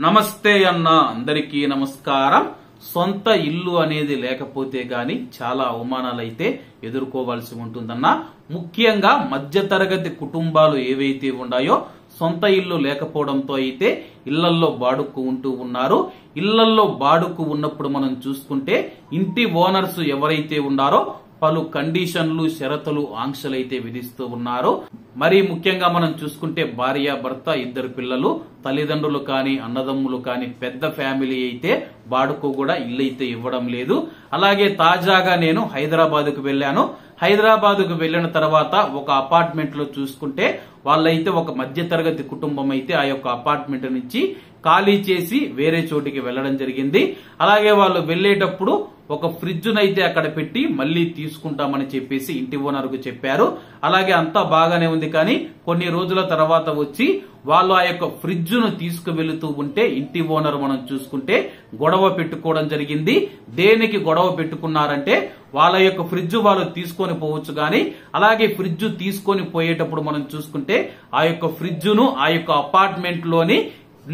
నమస్తే అన్న అందరికీ నమస్కారం. సొంత ఇల్లు అనేది లేకపోతే గాని చాలా అవమానాలైతే ఎదుర్కోవాల్సి ఉంటుందన్న. ముఖ్యంగా మధ్యతరగతి కుటుంబాలు ఏవైతే ఉన్నాయో సొంత ఇల్లు లేకపోవడంతో అయితే ఇళ్లల్లో బాడుక్కు ఉంటూ ఉన్నారు. ఇళ్లల్లో బాడుక్కు ఉన్నప్పుడు మనం చూసుకుంటే ఇంటి ఓనర్స్ ఎవరైతే ఉన్నారో పలు కండిషన్లు, షరతులు, ఆంక్షలైతే విధిస్తూ ఉన్నారు. మరి ముఖ్యంగా మనం చూసుకుంటే భార్య, భర్త, ఇద్దరు పిల్లలు, తల్లిదండ్రులు కానీ అన్నదమ్ములు కానీ పెద్ద ఫ్యామిలీ అయితే బాడుకు కూడా ఇల్లు అయితే ఇవ్వడం లేదు. అలాగే తాజాగా నేను హైదరాబాద్కు వెళ్ళాను. హైదరాబాద్కు వెళ్లిన తర్వాత ఒక అపార్ట్మెంట్ లో చూసుకుంటే వాళ్ళైతే ఒక మధ్యతరగతి కుటుంబం అయితే ఆ యొక్క అపార్ట్మెంట్ నుంచి ఖాళీ చేసి వేరే చోటికి వెళ్లడం జరిగింది. అలాగే వాళ్ళు వెళ్లేటప్పుడు ఒక ఫ్రిడ్జ్ నైతే అక్కడ పెట్టి మళ్లీ తీసుకుంటామని చెప్పేసి ఇంటి ఓనర్ కు చెప్పారు. అలాగే అంతా బాగానే ఉంది. కానీ కొన్ని రోజుల తర్వాత వచ్చి వాళ్ళు ఆ యొక్క ఫ్రిడ్జ్ ను తీసుకువెళుతూ ఉంటే ఇంటి ఓనర్ మనం చూసుకుంటే గొడవ పెట్టుకోవడం జరిగింది. దేనికి గొడవ పెట్టుకున్నారంటే వాళ్ళ యొక్క ఫ్రిడ్జ్ వాళ్ళు తీసుకొని పోవచ్చు గాని అలాగే ఫ్రిడ్జ్ తీసుకొని పోయేటప్పుడు మనం చూసుకుంటే ఆ యొక్క ఫ్రిడ్జ్ ను ఆ యొక్క అపార్ట్మెంట్ లోని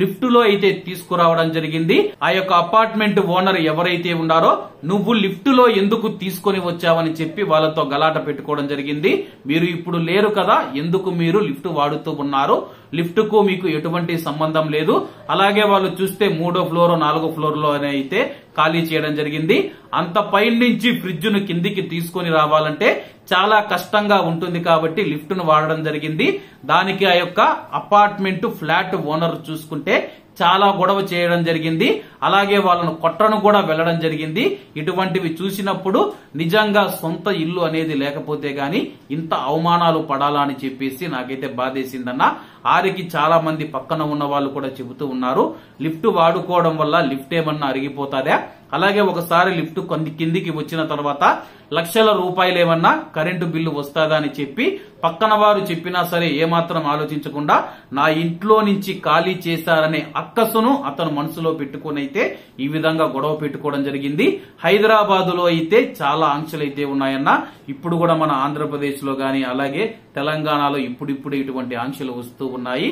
లిఫ్ట్ లో అయితే తీసుకురావడం జరిగింది. ఆ యొక్క అపార్ట్మెంట్ ఓనర్ ఎవరైతే ఉన్నారో నువ్వు లిఫ్ట్ లో ఎందుకు తీసుకొని వచ్చావని చెప్పి వాళ్ళతో గలాట పెట్టుకోవడం జరిగింది. మీరు ఇప్పుడు లేరు కదా, ఎందుకు మీరు లిఫ్ట్ వాడుతూ ఉన్నారు? లిఫ్ట్ కు మీకు ఎటువంటి సంబంధం లేదు. అలాగే వాళ్ళు చూస్తే 3వ ఫ్లోర్ 4వ ఫ్లోర్ లో అయితే ఖాళీ చేయడం జరిగింది. అంత పై నుంచి ఫ్రిడ్జ్ ను కిందికి తీసుకొని రావాలంటే చాలా కష్టంగా ఉంటుంది కాబట్టి లిఫ్ట్ ను వాడడం జరిగింది. దానికి ఆ యొక్క అపార్ట్మెంట్ ఫ్లాట్ ఓనర్ చూసుకుంటే చాలా గొడవ చేయడం జరిగింది. అలాగే వాళ్ళను కొట్టను కూడా వెళ్లడం జరిగింది. ఇటువంటివి చూసినప్పుడు నిజంగా సొంత ఇల్లు అనేది లేకపోతే గాని ఇంత అవమానాలు పడాలా అని చెప్పేసి నాకైతే బాధేసిందన్న. ఆరికి చాలా మంది పక్కన ఉన్న వాళ్ళు కూడా చెబుతూ ఉన్నారు, లిఫ్ట్ వాడుకోవడం వల్ల లిఫ్ట్ ఏమన్నా అరిగిపోతాదా? అలాగే ఒకసారి లిఫ్ట్ కిందికి వచ్చిన తర్వాత లక్షల రూపాయలు ఏమన్నా కరెంటు బిల్లు వస్తాదా అని చెప్పి పక్కన వారు చెప్పినా సరే ఏమాత్రం ఆలోచించకుండా నా ఇంట్లో నుంచి ఖాళీ చేశారనే అక్కసును అతను మనసులో పెట్టుకుని అయితే ఈ విధంగా గొడవ పెట్టుకోవడం జరిగింది. హైదరాబాద్ లో అయితే చాలా ఆంక్షలైతే ఉన్నాయన్న. ఇప్పుడు కూడా మన ఆంధ్రప్రదేశ్ లో గాని అలాగే తెలంగాణలో ఇప్పుడిప్పుడు ఇటువంటి ఆంక్షలు వస్తూ ఉన్నాయి.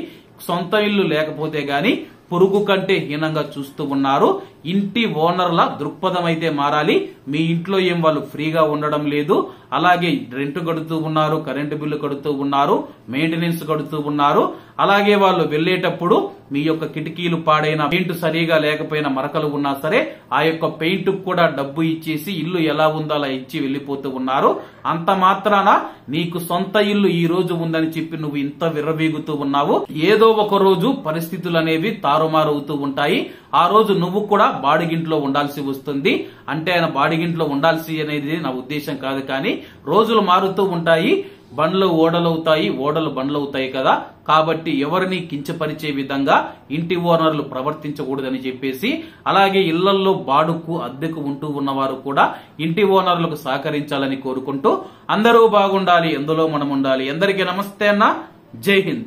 సొంత ఇల్లు లేకపోతే గాని పురుగు కంటే హీనంగా చూస్తూ ఉన్నారు. ఇంటి ఓనర్ల దృక్పథం అయితే మారాలి. మీ ఇంట్లో ఏం వాళ్ళు ఫ్రీగా ఉండడం లేదు. అలాగే రెంట్ కడుతూ ఉన్నారు, కరెంటు బిల్లు కడుతూ ఉన్నారు, మెయింటెనెన్స్ కడుతూ ఉన్నారు. అలాగే వాళ్ళు వెళ్లేటప్పుడు మీ యొక్క కిటికీలు పాడైన, పెయింట్ సరిగా లేకపోయినా మరకలు ఉన్నా సరే ఆ యొక్క పెయింట్ కూడా డబ్బు ఇచ్చేసి ఇల్లు ఎలా ఉందో అలా ఇచ్చి వెళ్లిపోతూ ఉన్నారు. అంత మాత్రాన నీకు సొంత ఇల్లు ఈ రోజు ఉందని చెప్పి నువ్వు ఇంత విర్రవీగుతూ ఉన్నావు. ఏదో ఒక రోజు పరిస్థితులు అనేవి తారుమారవుతూ ఉంటాయి. ఆ రోజు నువ్వు కూడా బాడిగింట్లో ఉండాల్సి వస్తుంది. అంటే ఆయన బాడిగింట్లో ఉండాల్సి అనేది నా ఉద్దేశం కాదు, కానీ రోజులు మారుతూ ఉంటాయి. బండ్లు ఓడలవుతాయి, ఓడలు బండ్లవుతాయి కదా. కాబట్టి ఎవరిని కించపరిచే విధంగా ఇంటి ఓనర్లు ప్రవర్తించకూడదని చెప్పేసి, అలాగే ఇళ్లల్లో బాడుకు అద్దెకు ఉంటూ ఉన్నవారు కూడా ఇంటి ఓనర్లకు సహకరించాలని కోరుకుంటూ అందరూ బాగుండాలి, ఎందులో మనం ఉండాలి. అందరికీ నమస్తే అన్న. జై హింద్.